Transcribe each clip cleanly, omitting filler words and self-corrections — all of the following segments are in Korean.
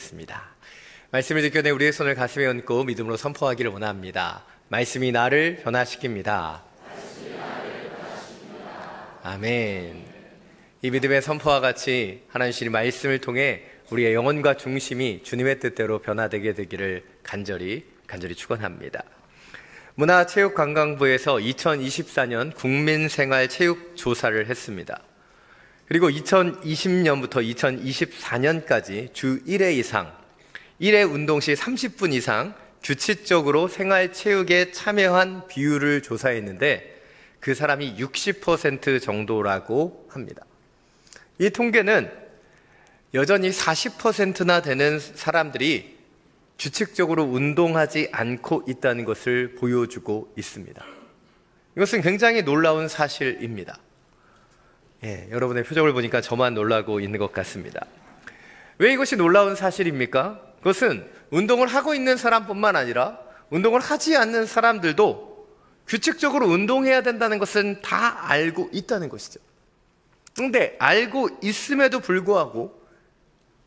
기도하겠습니다. 말씀을 듣기 전에 우리의 손을 가슴에 얹고 믿음으로 선포하기를 원합니다. 말씀이 나를 변화시킵니다. 아멘. 이 믿음의 선포와 같이 하나님의 말씀을 통해 우리의 영혼과 중심이 주님의 뜻대로 변화되게 되기를 간절히 축원합니다. 문화체육관광부에서 2024년 국민생활체육조사를 했습니다. 그리고 2020년부터 2024년까지 주 1회 이상, 1회 운동 시 30분 이상 규칙적으로 생활체육에 참여한 비율을 조사했는데 그 사람이 60% 정도라고 합니다. 이 통계는 여전히 40%나 되는 사람들이 규칙적으로 운동하지 않고 있다는 것을 보여주고 있습니다. 이것은 굉장히 놀라운 사실입니다. 여러분의 표정을 보니까 저만 놀라고 있는 것 같습니다. 왜 이것이 놀라운 사실입니까? 그것은 운동을 하고 있는 사람뿐만 아니라 운동을 하지 않는 사람들도 규칙적으로 운동해야 된다는 것은 다 알고 있다는 것이죠. 그런데 알고 있음에도 불구하고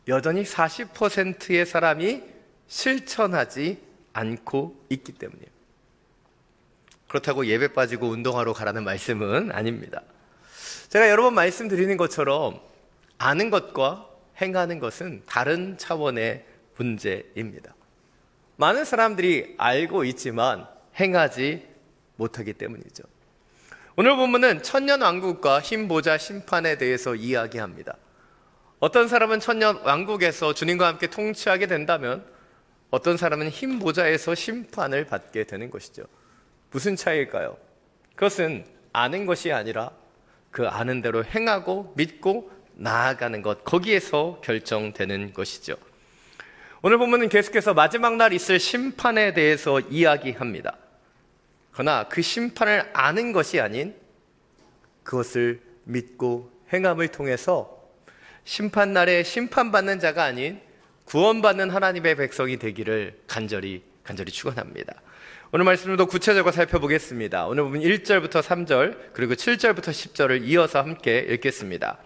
여전히 40%의 사람이 실천하지 않고 있기 때문이에요. 그렇다고 예배 빠지고 운동하러 가라는 말씀은 아닙니다. 제가 여러 번 말씀드리는 것처럼 아는 것과 행하는 것은 다른 차원의 문제입니다. 많은 사람들이 알고 있지만 행하지 못하기 때문이죠. 오늘 본문은 천년왕국과 흰보자 심판에 대해서 이야기합니다. 어떤 사람은 천년왕국에서 주님과 함께 통치하게 된다면 어떤 사람은 흰보자에서 심판을 받게 되는 것이죠. 무슨 차이일까요? 그것은 아는 것이 아니라 그 아는 대로 행하고 믿고 나아가는 것, 거기에서 결정되는 것이죠. 오늘 본문은 계속해서 마지막 날 있을 심판에 대해서 이야기합니다. 그러나 그 심판을 아는 것이 아닌 그것을 믿고 행함을 통해서 심판날에 심판받는 자가 아닌 구원받는 하나님의 백성이 되기를 간절히 축원합니다. 오늘 말씀을 더 구체적으로 살펴보겠습니다. 오늘 보면 1절부터 3절 그리고 7절부터 10절을 이어서 함께 읽겠습니다.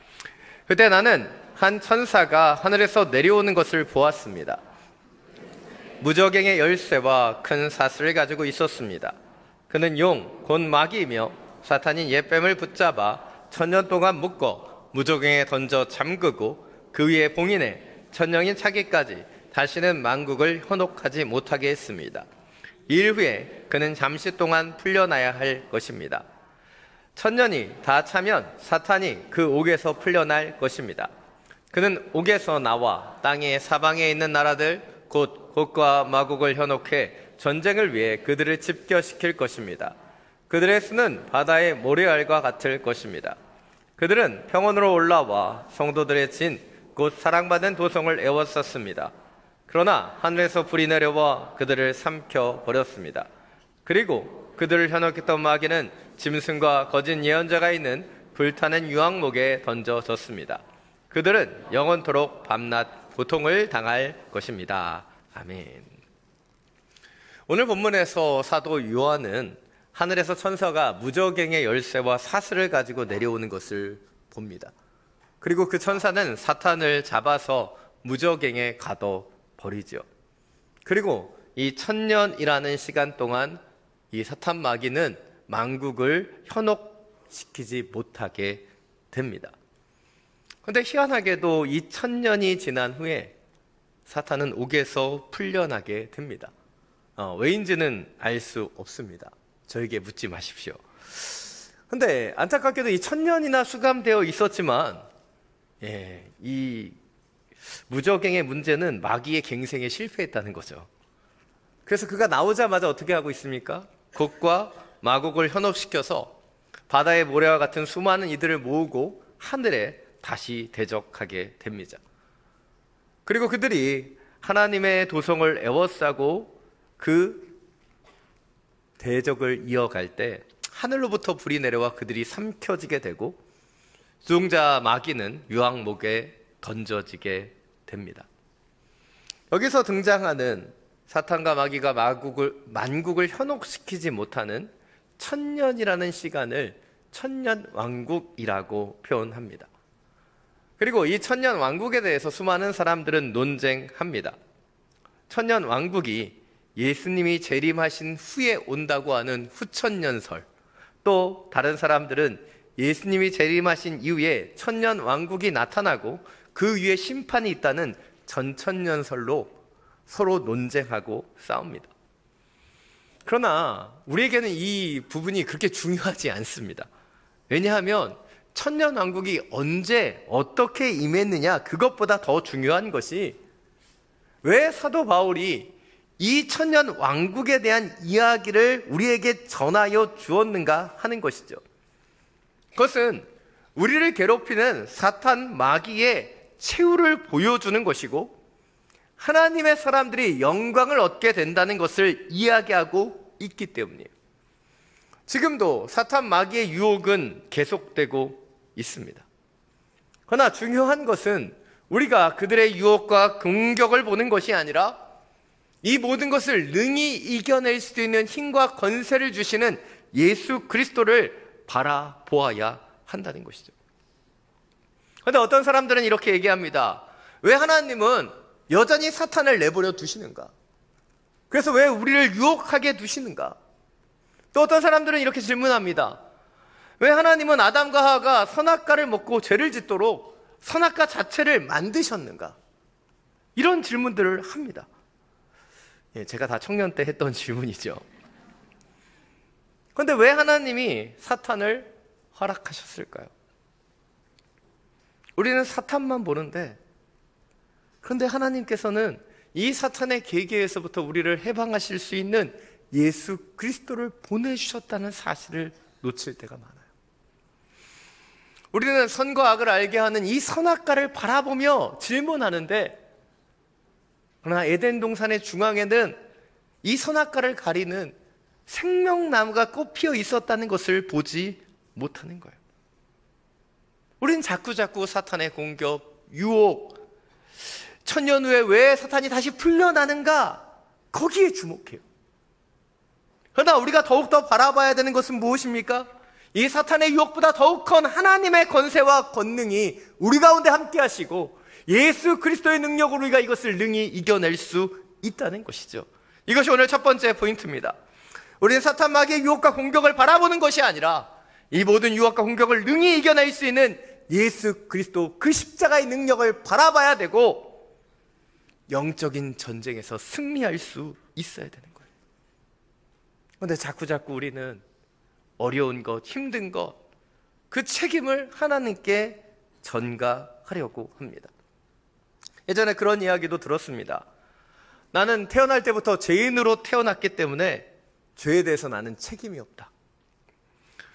그때 나는 한 천사가 하늘에서 내려오는 것을 보았습니다. 무저갱의 열쇠와 큰 사슬을 가지고 있었습니다. 그는 용, 곧 마귀이며 사탄인 옛뱀을 붙잡아 천년 동안 묶어 무저갱에 던져 잠그고 그 위에 봉인해 천년이 차기까지 다시는 만국을 현혹하지 못하게 했습니다. 일 후에 그는 잠시 동안 풀려나야 할 것입니다. 천년이 다 차면 사탄이 그 옥에서 풀려날 것입니다. 그는 옥에서 나와 땅의 사방에 있는 나라들 곧 곡과 마곡을 현혹해 전쟁을 위해 그들을 집결시킬 것입니다. 그들의 수는 바다의 모래알과 같을 것입니다. 그들은 평원으로 올라와 성도들의 진 곧 사랑받는 도성을 에워쌌습니다. 그러나 하늘에서 불이 내려와 그들을 삼켜버렸습니다. 그리고 그들을 현혹했던 마귀는 짐승과 거짓 예언자가 있는 불타는 유황목에 던져졌습니다. 그들은 영원토록 밤낮 고통을 당할 것입니다. 아멘. 오늘 본문에서 사도 요한은 하늘에서 천사가 무저갱의 열쇠와 사슬을 가지고 내려오는 것을 봅니다. 그리고 그 천사는 사탄을 잡아서 무저갱에 가둬버리죠. 그리고 이 천년이라는 시간 동안 이 사탄 마귀는 만국을 현혹시키지 못하게 됩니다. 그런데 희한하게도 이 천년이 지난 후에 사탄은 옥에서 풀려나게 됩니다. 왜인지는 알 수 없습니다. 저에게 묻지 마십시오. 그런데 안타깝게도 이 천년이나 수감되어 있었지만 이 무저갱의 문제는 마귀의 갱생에 실패했다는 거죠. 그래서 그가 나오자마자 어떻게 하고 있습니까? 곡과 마곡을 현혹시켜서 바다의 모래와 같은 수많은 이들을 모으고 하늘에 다시 대적하게 됩니다. 그리고 그들이 하나님의 도성을 에워싸고 그 대적을 이어갈 때 하늘로부터 불이 내려와 그들이 삼켜지게 되고 수종자 마귀는 유황목에 던져지게 됩니다. 여기서 등장하는 사탄과 마귀가 만국을 현혹시키지 못하는 천년이라는 시간을 천년왕국이라고 표현합니다. 그리고 이 천년 왕국에 대해서 수많은 사람들은 논쟁합니다. 천년 왕국이 예수님이 재림하신 후에 온다고 하는 후천년설, 또 다른 사람들은 예수님이 재림하신 이후에 천년 왕국이 나타나고 그 위에 심판이 있다는 전천년설로 서로 논쟁하고 싸웁니다. 그러나 우리에게는 이 부분이 그렇게 중요하지 않습니다. 왜냐하면 천년 왕국이 언제 어떻게 임했느냐, 그것보다 더 중요한 것이 왜 사도 바울이 이 천년 왕국에 대한 이야기를 우리에게 전하여 주었는가 하는 것이죠. 그것은 우리를 괴롭히는 사탄 마귀의 최후를 보여주는 것이고, 하나님의 사람들이 영광을 얻게 된다는 것을 이야기하고 있기 때문이에요. 지금도 사탄 마귀의 유혹은 계속되고 있습니다. 그러나 중요한 것은 우리가 그들의 유혹과 공격을 보는 것이 아니라 이 모든 것을 능히 이겨낼 수 있는 힘과 권세를 주시는 예수 그리스도를 바라보아야 한다는 것이죠. 그런데 어떤 사람들은 이렇게 얘기합니다. 왜 하나님은 여전히 사탄을 내버려 두시는가? 그래서 왜 우리를 유혹하게 두시는가? 또 어떤 사람들은 이렇게 질문합니다. 왜 하나님은 아담과 하와가 선악과를 먹고 죄를 짓도록 선악과 자체를 만드셨는가? 이런 질문들을 합니다. 제가 다 청년 때 했던 질문이죠. 그런데 왜 하나님이 사탄을 허락하셨을까요? 우리는 사탄만 보는데, 그런데 하나님께서는 이 사탄의 계계에서부터 우리를 해방하실 수 있는 예수 그리스도를 보내주셨다는 사실을 놓칠 때가 많아요. 우리는 선과 악을 알게 하는 이 선악과를 바라보며 질문하는데, 그러나 에덴 동산의 중앙에는 이 선악과를 가리는 생명나무가 꽃피어 있었다는 것을 보지 못하는 거예요. 우리는 자꾸자꾸 사탄의 공격, 유혹, 천년 후에 왜 사탄이 다시 풀려나는가, 거기에 주목해요. 그러나 우리가 더욱더 바라봐야 되는 것은 무엇입니까? 이 사탄의 유혹보다 더욱 큰 하나님의 권세와 권능이 우리 가운데 함께 하시고 예수 그리스도의 능력으로 우리가 이것을 능히 이겨낼 수 있다는 것이죠. 이것이 오늘 첫 번째 포인트입니다. 우리는 사탄 마귀의 유혹과 공격을 바라보는 것이 아니라 이 모든 유혹과 공격을 능히 이겨낼 수 있는 예수 그리스도 그 십자가의 능력을 바라봐야 되고, 영적인 전쟁에서 승리할 수 있어야 되는 거예요. 그런데 자꾸자꾸 우리는 어려운 것, 힘든 것, 그 책임을 하나님께 전가하려고 합니다. 예전에 그런 이야기도 들었습니다. 나는 태어날 때부터 죄인으로 태어났기 때문에 죄에 대해서 나는 책임이 없다.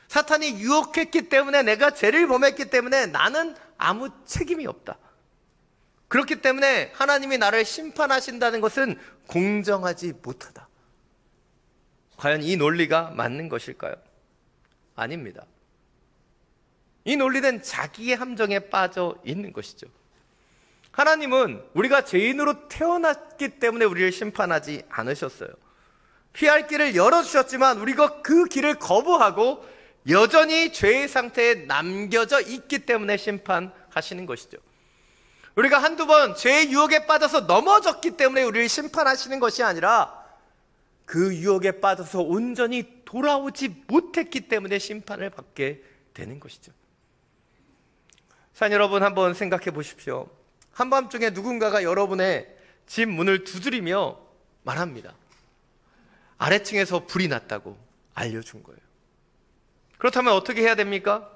사탄이 유혹했기 때문에, 내가 죄를 범했기 때문에 나는 아무 책임이 없다. 그렇기 때문에 하나님이 나를 심판하신다는 것은 공정하지 못하다. 과연 이 논리가 맞는 것일까요? 아닙니다. 이 논리는 자기의 함정에 빠져 있는 것이죠. 하나님은 우리가 죄인으로 태어났기 때문에 우리를 심판하지 않으셨어요. 피할 길을 열어주셨지만 우리가 그 길을 거부하고 여전히 죄의 상태에 남겨져 있기 때문에 심판하시는 것이죠. 우리가 한두 번 죄의 유혹에 빠져서 넘어졌기 때문에 우리를 심판하시는 것이 아니라 그 유혹에 빠져서 온전히 돌아오지 못했기 때문에 심판을 받게 되는 것이죠. 사랑 여러분, 한번 생각해 보십시오. 한밤중에 누군가가 여러분의 집 문을 두드리며 말합니다. 아래층에서 불이 났다고 알려준 거예요. 그렇다면 어떻게 해야 됩니까?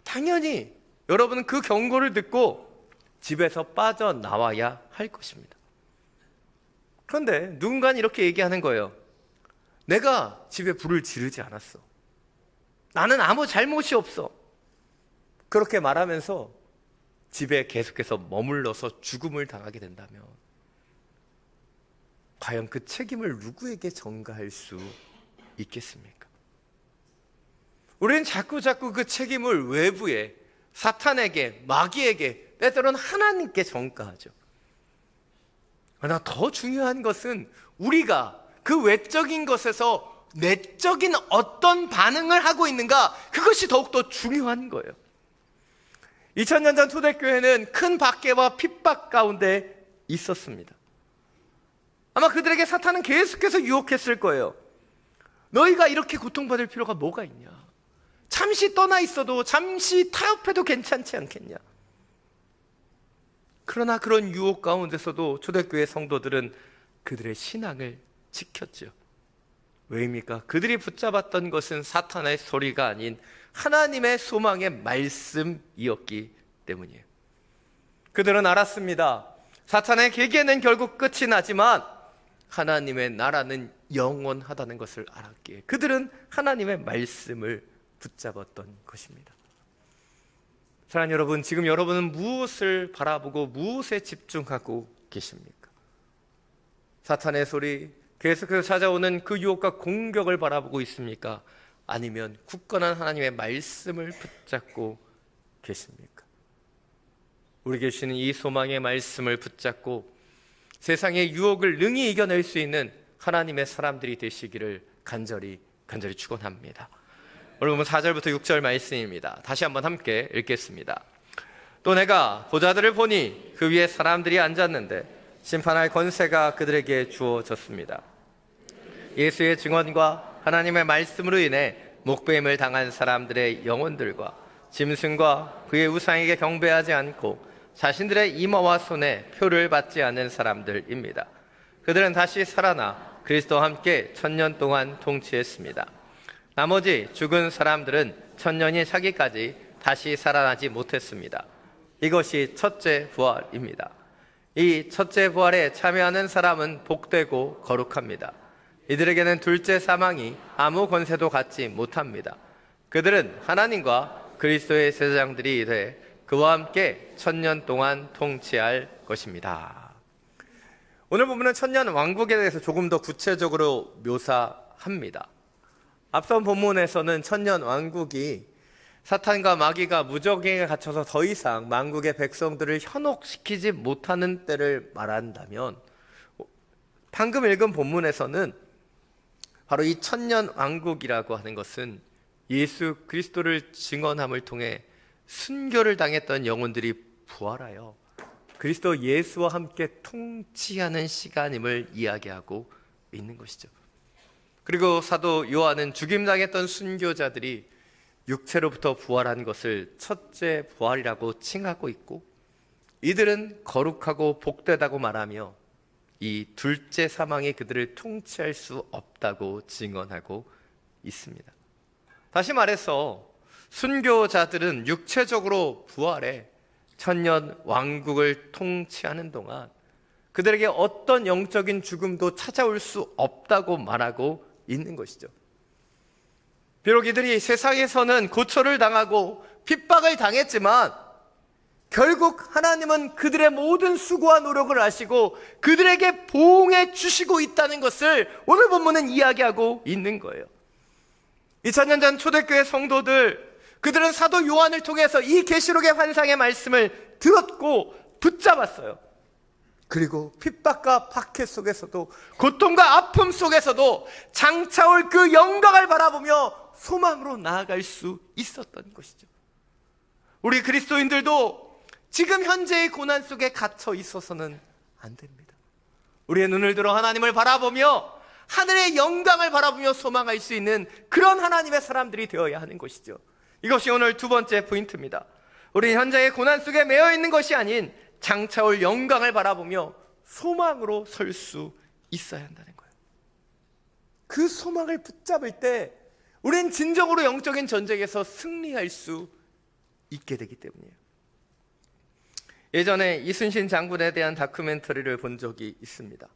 당연히 여러분은 그 경고를 듣고 집에서 빠져나와야 할 것입니다. 그런데 누군가는 이렇게 얘기하는 거예요. 내가 집에 불을 지르지 않았어. 나는 아무 잘못이 없어. 그렇게 말하면서 집에 계속해서 머물러서 죽음을 당하게 된다면 과연 그 책임을 누구에게 전가할 수 있겠습니까? 우리는 자꾸자꾸 그 책임을 외부에, 사탄에게, 마귀에게, 때때로는 하나님께 전가하죠. 그러나 더 중요한 것은 우리가 그 외적인 것에서 내적인 어떤 반응을 하고 있는가, 그것이 더욱더 중요한 거예요. 2000년 전 초대교회는 큰 박해와 핍박 가운데 있었습니다. 아마 그들에게 사탄은 계속해서 유혹했을 거예요. 너희가 이렇게 고통받을 필요가 뭐가 있냐? 잠시 떠나 있어도, 잠시 타협해도 괜찮지 않겠냐? 그러나 그런 유혹 가운데서도 초대교회 성도들은 그들의 신앙을 지켰죠. 왜입니까? 그들이 붙잡았던 것은 사탄의 소리가 아닌 하나님의 소망의 말씀이었기 때문이에요. 그들은 알았습니다. 사탄의 계계는 결국 끝이 나지만 하나님의 나라는 영원하다는 것을 알았기에 그들은 하나님의 말씀을 붙잡았던 것입니다. 사랑하는 여러분, 지금 여러분은 무엇을 바라보고 무엇에 집중하고 계십니까? 사탄의 소리, 계속해서 찾아오는 그 유혹과 공격을 바라보고 있습니까? 아니면 굳건한 하나님의 말씀을 붙잡고 계십니까? 우리에게 주시는 이 소망의 말씀을 붙잡고 세상의 유혹을 능히 이겨낼 수 있는 하나님의 사람들이 되시기를 간절히 축원합니다. 오늘 보면 4절부터 6절 말씀입니다. 다시 한번 함께 읽겠습니다. 또 내가 보좌들을 보니 그 위에 사람들이 앉았는데 심판할 권세가 그들에게 주어졌습니다. 예수의 증언과 하나님의 말씀으로 인해 목배임을 당한 사람들의 영혼들과 짐승과 그의 우상에게 경배하지 않고 자신들의 이마와 손에 표를 받지 않는 사람들입니다. 그들은 다시 살아나 그리스도와 함께 1000년 동안 통치했습니다. 나머지 죽은 사람들은 1000년이 차기까지 다시 살아나지 못했습니다. 이것이 첫째 부활입니다. 이 첫째 부활에 참여하는 사람은 복되고 거룩합니다. 이들에게는 둘째 사망이 아무 권세도 갖지 못합니다. 그들은 하나님과 그리스도의 제사장들이 돼 그와 함께 1000년 동안 통치할 것입니다. 오늘 보면은 1000년 왕국에 대해서 조금 더 구체적으로 묘사합니다. 앞선 본문에서는 1000년 왕국이 사탄과 마귀가 무적행에 갇혀서 더 이상 만국의 백성들을 현혹시키지 못하는 때를 말한다면, 방금 읽은 본문에서는 바로 이 1000년 왕국이라고 하는 것은 예수 그리스도를 증언함을 통해 순교를 당했던 영혼들이 부활하여 그리스도 예수와 함께 통치하는 시간임을 이야기하고 있는 것이죠. 그리고 사도 요한은 죽임당했던 순교자들이 육체로부터 부활한 것을 첫째 부활이라고 칭하고 있고, 이들은 거룩하고 복되다고 말하며 이 둘째 사망이 그들을 통치할 수 없다고 증언하고 있습니다. 다시 말해서 순교자들은 육체적으로 부활해 1000년 왕국을 통치하는 동안 그들에게 어떤 영적인 죽음도 찾아올 수 없다고 말하고 있는 것이죠. 비록 이들이 세상에서는 고초를 당하고 핍박을 당했지만 결국 하나님은 그들의 모든 수고와 노력을 아시고 그들에게 보응해 주시고 있다는 것을 오늘 본문은 이야기하고 있는 거예요. 2000년 전 초대교회 성도들, 그들은 사도 요한을 통해서 이 계시록의 환상의 말씀을 들었고 붙잡았어요. 그리고 핍박과 박해 속에서도, 고통과 아픔 속에서도 장차올 그 영광을 바라보며 소망으로 나아갈 수 있었던 것이죠. 우리 그리스도인들도 지금 현재의 고난 속에 갇혀 있어서는 안 됩니다. 우리의 눈을 들어 하나님을 바라보며 하늘의 영광을 바라보며 소망할 수 있는 그런 하나님의 사람들이 되어야 하는 것이죠. 이것이 오늘 두 번째 포인트입니다. 우리는 현재의 고난 속에 매여 있는 것이 아닌 장차올 영광을 바라보며 소망으로 설 수 있어야 한다는 거예요. 그 소망을 붙잡을 때 우리는 진정으로 영적인 전쟁에서 승리할 수 있게 되기 때문이에요. 예전에 이순신 장군에 대한 다큐멘터리를 본 적이 있습니다.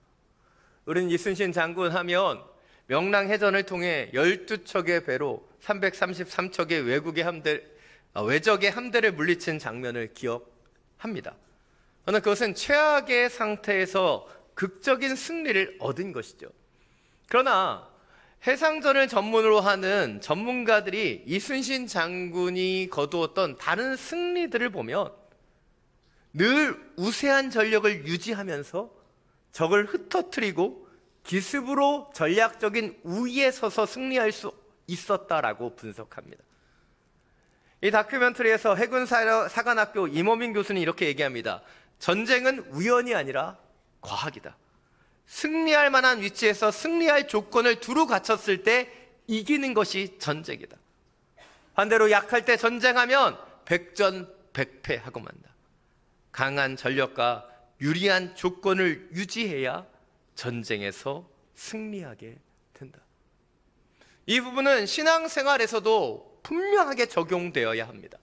우리는 이순신 장군 하면 명랑해전을 통해 12척의 배로 333척의 외적의 함대를 물리친 장면을 기억합니다. 그러나 그것은 최악의 상태에서 극적인 승리를 얻은 것이죠. 그러나 해상전을 전문으로 하는 전문가들이 이순신 장군이 거두었던 다른 승리들을 보면 늘 우세한 전력을 유지하면서 적을 흩어뜨리고 기습으로 전략적인 우위에 서서 승리할 수 있었다라고 분석합니다. 이 다큐멘터리에서 해군사관학교 임호민 교수는 이렇게 얘기합니다. 전쟁은 우연이 아니라 과학이다. 승리할 만한 위치에서 승리할 조건을 두루 갖췄을 때 이기는 것이 전쟁이다. 반대로 약할 때 전쟁하면 백전백패하고 만다. 강한 전력과 유리한 조건을 유지해야 전쟁에서 승리하게 된다. 이 부분은 신앙생활에서도 분명하게 적용되어야 합니다.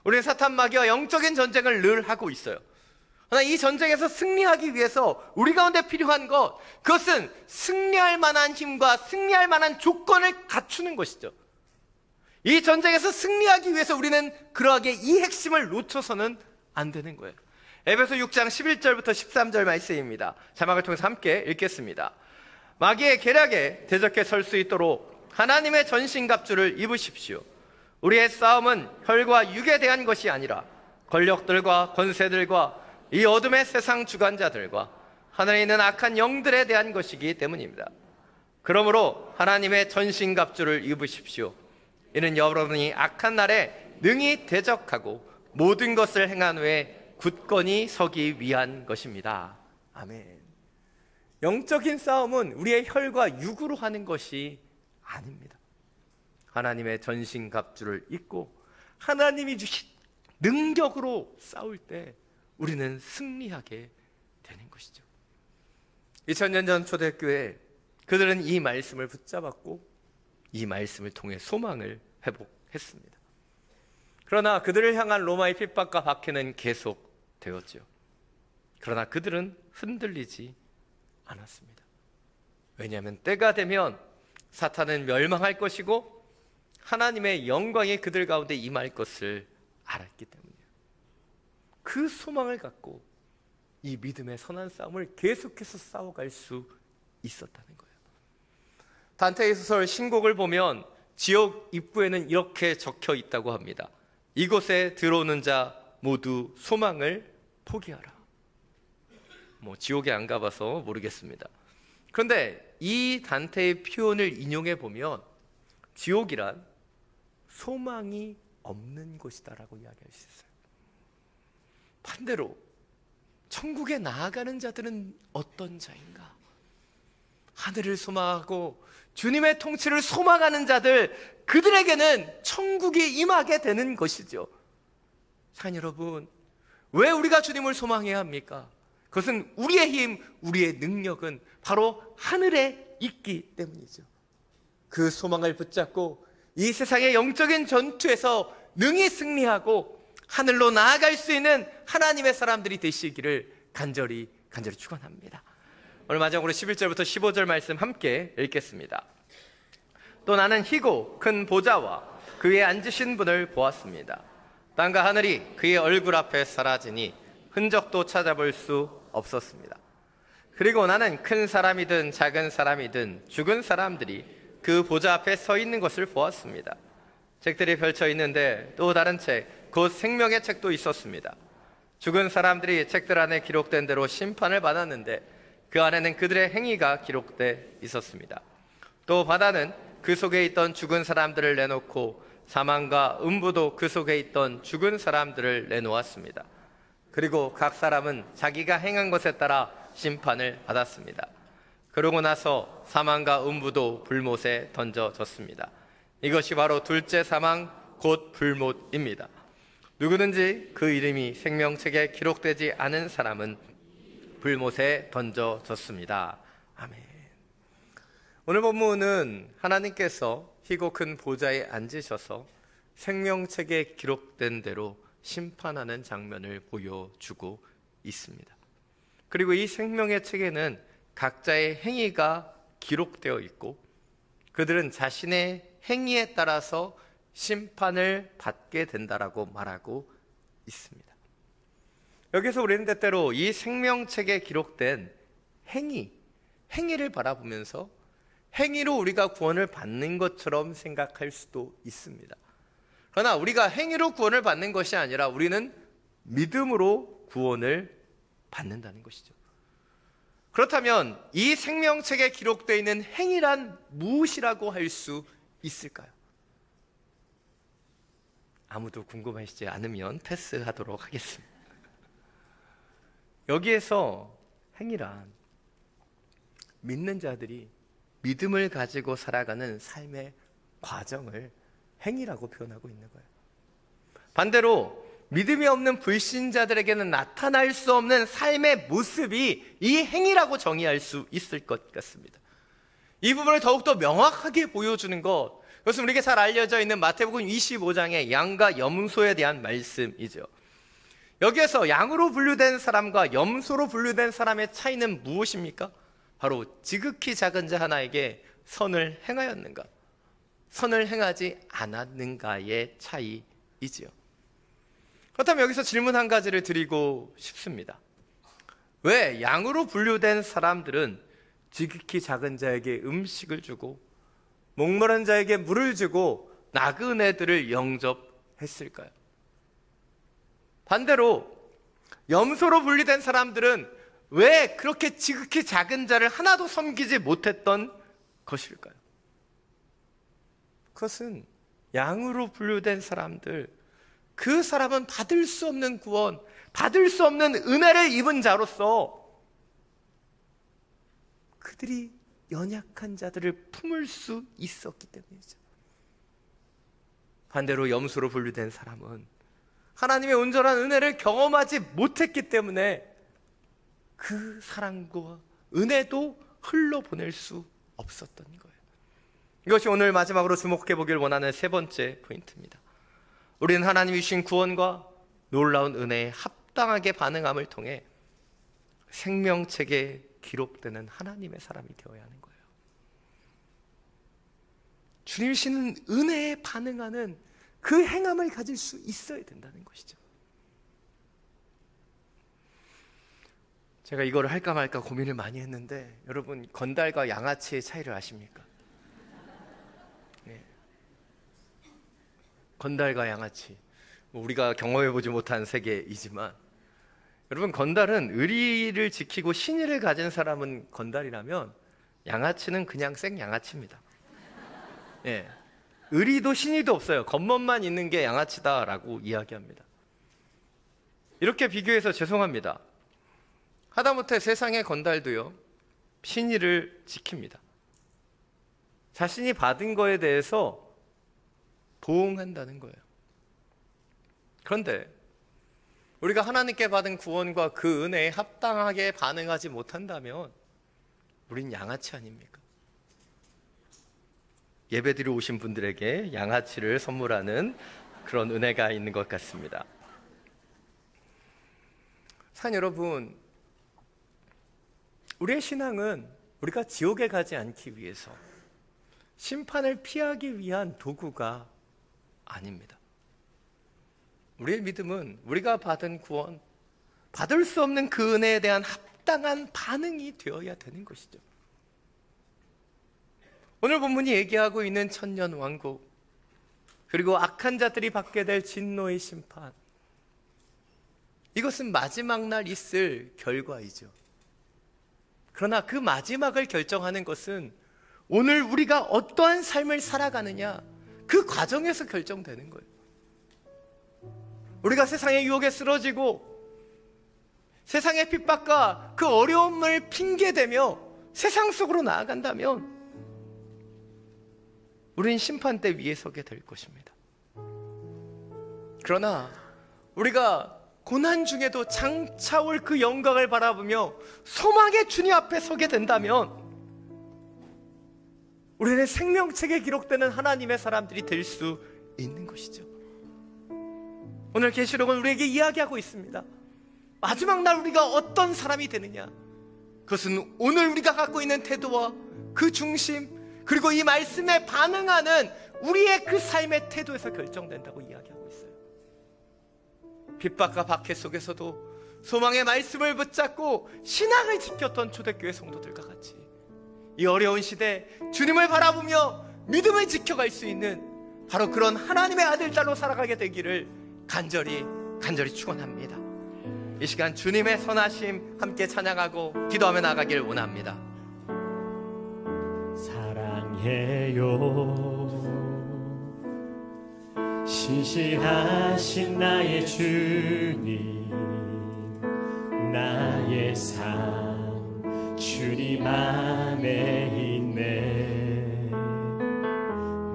우리는 사탄 마귀와 영적인 전쟁을 늘 하고 있어요. 그러나 이 전쟁에서 승리하기 위해서 우리 가운데 필요한 것, 그것은 승리할 만한 힘과 승리할 만한 조건을 갖추는 것이죠. 이 전쟁에서 승리하기 위해서 우리는 그러하게 이 핵심을 놓쳐서는 안 되는 거예요. 에베소 6장 11절부터 13절 말씀입니다. 자막을 통해서 함께 읽겠습니다. 마귀의 계략에 대적해 설 수 있도록 하나님의 전신갑주를 입으십시오. 우리의 싸움은 혈과 육에 대한 것이 아니라 권력들과 권세들과 이 어둠의 세상 주관자들과 하늘에 있는 악한 영들에 대한 것이기 때문입니다. 그러므로 하나님의 전신갑주를 입으십시오. 이는 여러분이 악한 날에 능히 대적하고 모든 것을 행한 후에 굳건히 서기 위한 것입니다. 아멘. 영적인 싸움은 우리의 혈과 육으로 하는 것이 아닙니다. 하나님의 전신갑주를 입고 하나님이 주신 능력으로 싸울 때 우리는 승리하게 되는 것이죠. 2000년 전 초대교회 그들은 이 말씀을 붙잡았고 이 말씀을 통해 소망을 회복했습니다. 그러나 그들을 향한 로마의 핍박과 박해는 계속되었죠. 그러나 그들은 흔들리지 않았습니다. 왜냐하면 때가 되면 사탄은 멸망할 것이고 하나님의 영광이 그들 가운데 임할 것을 알았기 때문이에요. 그 소망을 갖고 이 믿음의 선한 싸움을 계속해서 싸워갈 수 있었다는 거예요. 단테의 소설 신곡을 보면 지옥 입구에는 이렇게 적혀 있다고 합니다. 이곳에 들어오는 자 모두 소망을 포기하라. 지옥에 안 가봐서 모르겠습니다. 그런데 이 단테의 표현을 인용해 보면 지옥이란 소망이 없는 곳이다라고 이야기할 수 있어요. 반대로 천국에 나아가는 자들은 어떤 자인가? 하늘을 소망하고 주님의 통치를 소망하는 자들, 그들에게는 천국이 임하게 되는 것이죠. 사랑 여러분, 왜 우리가 주님을 소망해야 합니까? 그것은 우리의 힘, 우리의 능력은 바로 하늘에 있기 때문이죠. 그 소망을 붙잡고 이 세상의 영적인 전투에서 능히 승리하고 하늘로 나아갈 수 있는 하나님의 사람들이 되시기를 간절히 축원합니다. 오늘 마지막으로 11절부터 15절 말씀 함께 읽겠습니다. 또 나는 희고 큰 보좌와 그 위에 앉으신 분을 보았습니다. 땅과 하늘이 그의 얼굴 앞에 사라지니 흔적도 찾아볼 수 없었습니다. 그리고 나는 큰 사람이든 작은 사람이든 죽은 사람들이 그 보좌 앞에 서 있는 것을 보았습니다. 책들이 펼쳐 있는데 또 다른 책 곧 생명의 책도 있었습니다. 죽은 사람들이 책들 안에 기록된 대로 심판을 받았는데 그 안에는 그들의 행위가 기록돼 있었습니다. 또 바다는 그 속에 있던 죽은 사람들을 내놓고 사망과 음부도 그 속에 있던 죽은 사람들을 내놓았습니다. 그리고 각 사람은 자기가 행한 것에 따라 심판을 받았습니다. 그러고 나서 사망과 음부도 불못에 던져졌습니다. 이것이 바로 둘째 사망 곧 불못입니다. 누구든지 그 이름이 생명책에 기록되지 않은 사람은 불못에 던져졌습니다. 아멘. 오늘 본문은 하나님께서 희고 큰 보좌에 앉으셔서 생명책에 기록된 대로 심판하는 장면을 보여주고 있습니다. 그리고 이 생명의 책에는 각자의 행위가 기록되어 있고 그들은 자신의 행위에 따라서 심판을 받게 된다라고 말하고 있습니다. 여기서 우리는 때때로 이 생명책에 기록된 행위를 바라보면서 행위로 우리가 구원을 받는 것처럼 생각할 수도 있습니다. 그러나 우리가 행위로 구원을 받는 것이 아니라 우리는 믿음으로 구원을 받는다는 것이죠. 그렇다면 이 생명책에 기록되어 있는 행위란 무엇이라고 할 수 있을까요? 아무도 궁금하시지 않으면 패스하도록 하겠습니다. 여기에서 행위란 믿는 자들이 믿음을 가지고 살아가는 삶의 과정을 행위라고 표현하고 있는 거예요. 반대로 믿음이 없는 불신자들에게는 나타날 수 없는 삶의 모습이 이 행위라고 정의할 수 있을 것 같습니다. 이 부분을 더욱더 명확하게 보여주는 것, 그것은 우리에게 잘 알려져 있는 마태복음 25장의 양과 염소에 대한 말씀이죠. 여기에서 양으로 분류된 사람과 염소로 분류된 사람의 차이는 무엇입니까? 바로 지극히 작은 자 하나에게 선을 행하였는가, 선을 행하지 않았는가의 차이이지요. 그렇다면 여기서 질문 한 가지를 드리고 싶습니다. 왜 양으로 분류된 사람들은 지극히 작은 자에게 음식을 주고 목마른 자에게 물을 주고 나그네들을 영접했을까요? 반대로 염소로 분리된 사람들은 왜 그렇게 지극히 작은 자를 하나도 섬기지 못했던 것일까요? 그것은 양으로 분류된 사람들, 그 사람은 받을 수 없는 구원, 받을 수 없는 은혜를 입은 자로서 그들이 연약한 자들을 품을 수 있었기 때문이죠. 반대로 염소로 분류된 사람은 하나님의 온전한 은혜를 경험하지 못했기 때문에 그 사랑과 은혜도 흘러보낼 수 없었던 거예요. 이것이 오늘 마지막으로 주목해 보길 원하는 세 번째 포인트입니다. 우리는 하나님이 주신 구원과 놀라운 은혜에 합당하게 반응함을 통해 생명책에 기록되는 하나님의 사람이 되어야 하는 거예요. 주님 주시는 은혜에 반응하는 그 행함을 가질 수 있어야 된다는 것이죠. 제가 이거를 할까 말까 고민을 많이 했는데, 여러분 건달과 양아치의 차이를 아십니까? 네. 건달과 양아치, 우리가 경험해보지 못한 세계이지만, 여러분 건달은 의리를 지키고 신의를 가진 사람은 건달이라면 양아치는 그냥 생양아치입니다. 예. 의리도 신의도 없어요. 겉멋만 있는 게 양아치다라고 이야기합니다. 이렇게 비교해서 죄송합니다. 하다못해 세상의 건달도요, 신의를 지킵니다. 자신이 받은 거에 대해서 보응한다는 거예요. 그런데 우리가 하나님께 받은 구원과 그 은혜에 합당하게 반응하지 못한다면 우린 양아치 아닙니까? 예배드리러 오신 분들에게 양아치를 선물하는 그런 은혜가 있는 것 같습니다. 사랑 여러분, 우리의 신앙은 우리가 지옥에 가지 않기 위해서, 심판을 피하기 위한 도구가 아닙니다. 우리의 믿음은 우리가 받은 구원, 받을 수 없는 그 은혜에 대한 합당한 반응이 되어야 되는 것이죠. 오늘 본문이 얘기하고 있는 천년왕국, 그리고 악한 자들이 받게 될 진노의 심판, 이것은 마지막 날 있을 결과이죠. 그러나 그 마지막을 결정하는 것은 오늘 우리가 어떠한 삶을 살아가느냐, 그 과정에서 결정되는 거예요. 우리가 세상의 유혹에 쓰러지고 세상의 핍박과 그 어려움을 핑계대며 세상 속으로 나아간다면 우린 심판대 위에 서게 될 것입니다. 그러나 우리가 고난 중에도 장차 올 그 영광을 바라보며 소망의 주님 앞에 서게 된다면 우리는 생명책에 기록되는 하나님의 사람들이 될 수 있는 것이죠. 오늘 계시록은 우리에게 이야기하고 있습니다. 마지막 날 우리가 어떤 사람이 되느냐, 그것은 오늘 우리가 갖고 있는 태도와 그 중심, 그리고 이 말씀에 반응하는 우리의 그 삶의 태도에서 결정된다고 이야기하고 있어요. 핍박과 박해 속에서도 소망의 말씀을 붙잡고 신앙을 지켰던 초대교회 성도들과 같이 이 어려운 시대 주님을 바라보며 믿음을 지켜갈 수 있는 바로 그런 하나님의 아들, 딸로 살아가게 되기를 간절히 축원합니다. 이 시간 주님의 선하심 함께 찬양하고 기도하며 나가길 원합니다. 사랑해요 신실하신 나의 주님, 나의 삶 주님 안에 있네.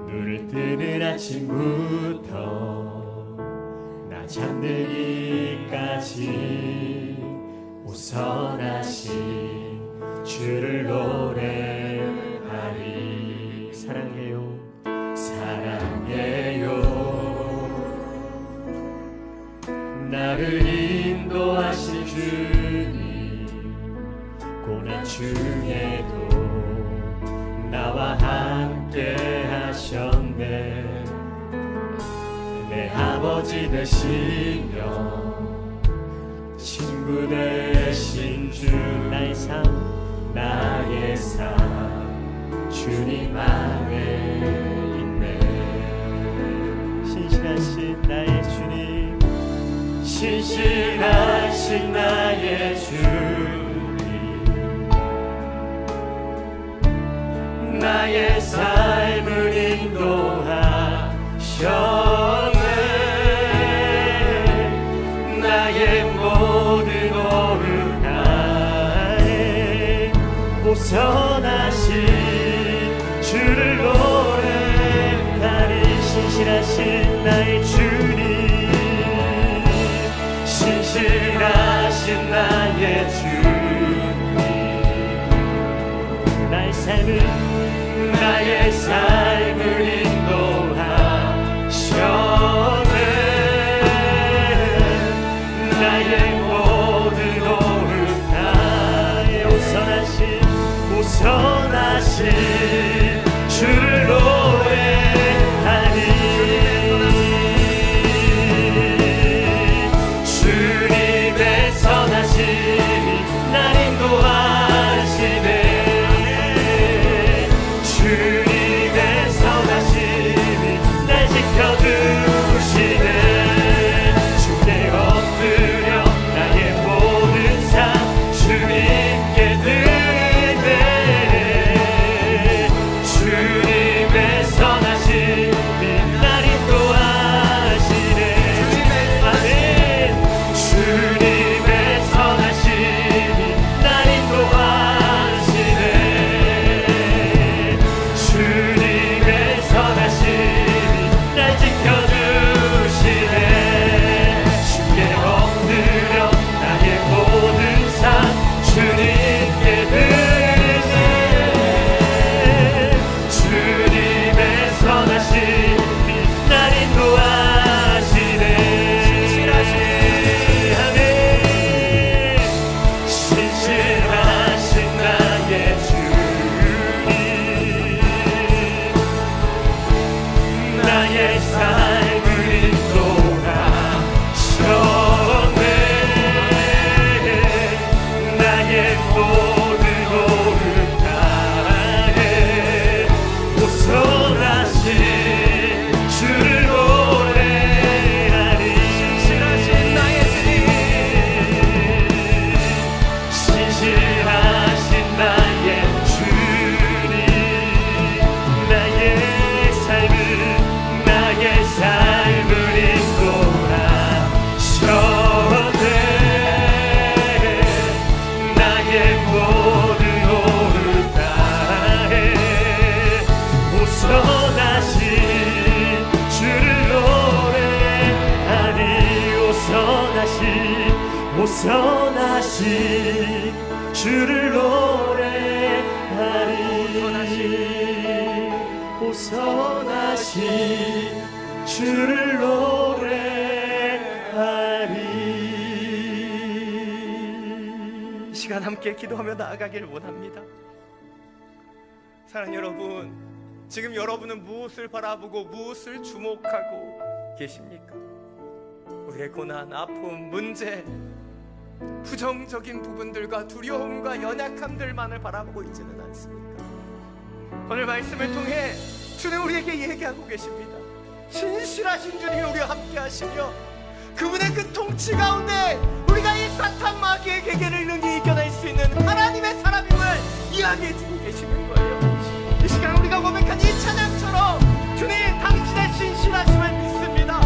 눈을 뜨는 아침부터 나 잠들기까지 우선하신 주를 노래하리. 사랑해요, 사랑해요. 나를 인도하신 주님, 고난 중에도 나와 함께 하셨네. 내 아버지 되시며 친구 되신 주, 나의 삶 주님 안에 있네. 신실하신 나의 주님, 신실하신 나의 주님, 나의 삶을 인도하셨네. 나의 모든 오름 가에 우선하신 주를 노래하리. 신실하신 나의 주님, 신실하신 나의 주님, 나의 삶을 인도하셨네. 나의 모든 오름 나의 우선하신 주를 노래하니. 주님의 선하심이 날 인도하시네. 주님의 선하심이 날 지켜주시네. 주께 엎드려 나의 모든 삶 주님께 드리네. 주님의 선하심이 날 인도하시네. 아멘. 주님의 선하심이 날 인도하시네. 주님의 선하심이 날 지켜주시네. 주께 엎드려 나의 모든 삶 주님께 드리네. 주님의 선하심이 날 인도하시네. 아멘. 신실하신 나의 주님, 나의 삶을 인도하셨네. 나의 모든 오름 가에 우선하신 주를 노래하리. 신실하신 나의 주님, 신실하신 나의 주님, 나의 삶을 인도하셨네. 나의 모든 오름 가에 우선하신 주를 노래하니. 우선하신 주를 노래하리. 우선하신 주를 노래하리. 이 시간 함께 기도하며 나아가기를 원합니다. 사랑하는 여러분, 지금 여러분은 무엇을 바라보고 무엇을 주목하고 계십니까? 우리의 고난, 아픔, 문제, 부정적인 부분들과 두려움과 연약함들만을 바라보고 있지는 않습니까? 오늘 말씀을 통해 주는 우리에게 얘기하고 계십니다. 신실하신 주님이 우리와 함께 하시며 그분의 그 통치 가운데 우리가 이 사탄 마귀의 계계를 능히 이겨낼 수 있는 하나님의 사람임을 이야기해주고 계시는 거예요. 이 시간 우리가 고백한 이 찬양처럼 주님 당신의 신실하심을 믿습니다.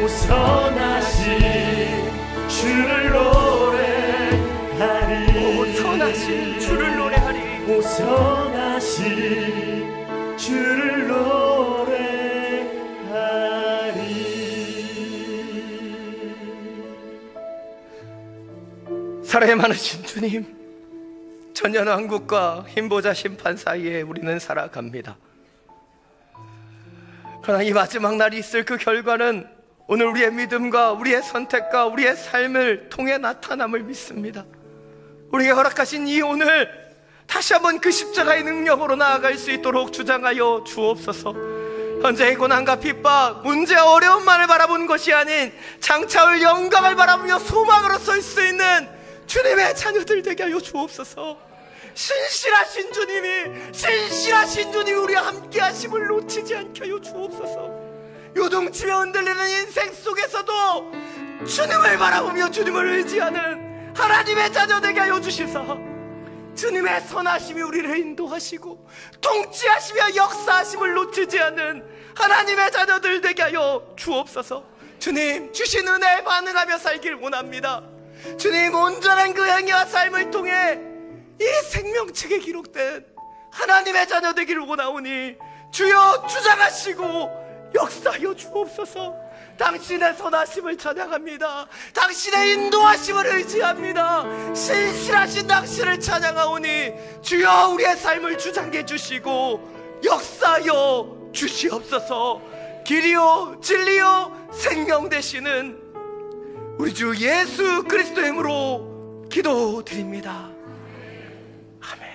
선하신 주를 노래하리. 오 선하신 주를 노래하리. 오 선하신 주를 노래하리. 사랑이 많으신 주님, 천년왕국과 흰보자 심판 사이에 우리는 살아갑니다. 그러나 이 마지막 날이 있을 그 결과는 오늘 우리의 믿음과 우리의 선택과 우리의 삶을 통해 나타남을 믿습니다. 우리에게 허락하신 이 오늘 다시 한번 그 십자가의 능력으로 나아갈 수 있도록 주장하여 주옵소서. 현재의 고난과 핍박, 문제와 어려움만을 바라본 것이 아닌 장차올 영광을 바라보며 소망으로 설 수 있는 주님의 자녀들 되게 하여 주옵소서. 신실하신 주님이 우리와 함께 하심을 놓치지 않게 하여 주옵소서. 요동치며 흔들리는 인생 속에서도 주님을 바라보며 주님을 의지하는 하나님의 자녀 되게 하여 주시소. 주님의 선하심이 우리를 인도하시고 통치하시며 역사하심을 놓치지 않는 하나님의 자녀들 되게 하여 주옵소서. 주님 주신 은혜에 반응하며 살길 원합니다. 주님 온전한 그 행위와 삶을 통해 이 생명책에 기록된 하나님의 자녀 되기를 원하오니 주여 주장하시고 역사하여 주옵소서. 당신의 선하심을 찬양합니다. 당신의 인도하심을 의지합니다. 신실하신 당신을 찬양하오니 주여 우리의 삶을 주장해 주시고 역사하여 주시옵소서. 길이요 진리요 생명 되시는 우리 주 예수 그리스도의 이름으로 기도드립니다. 아멘.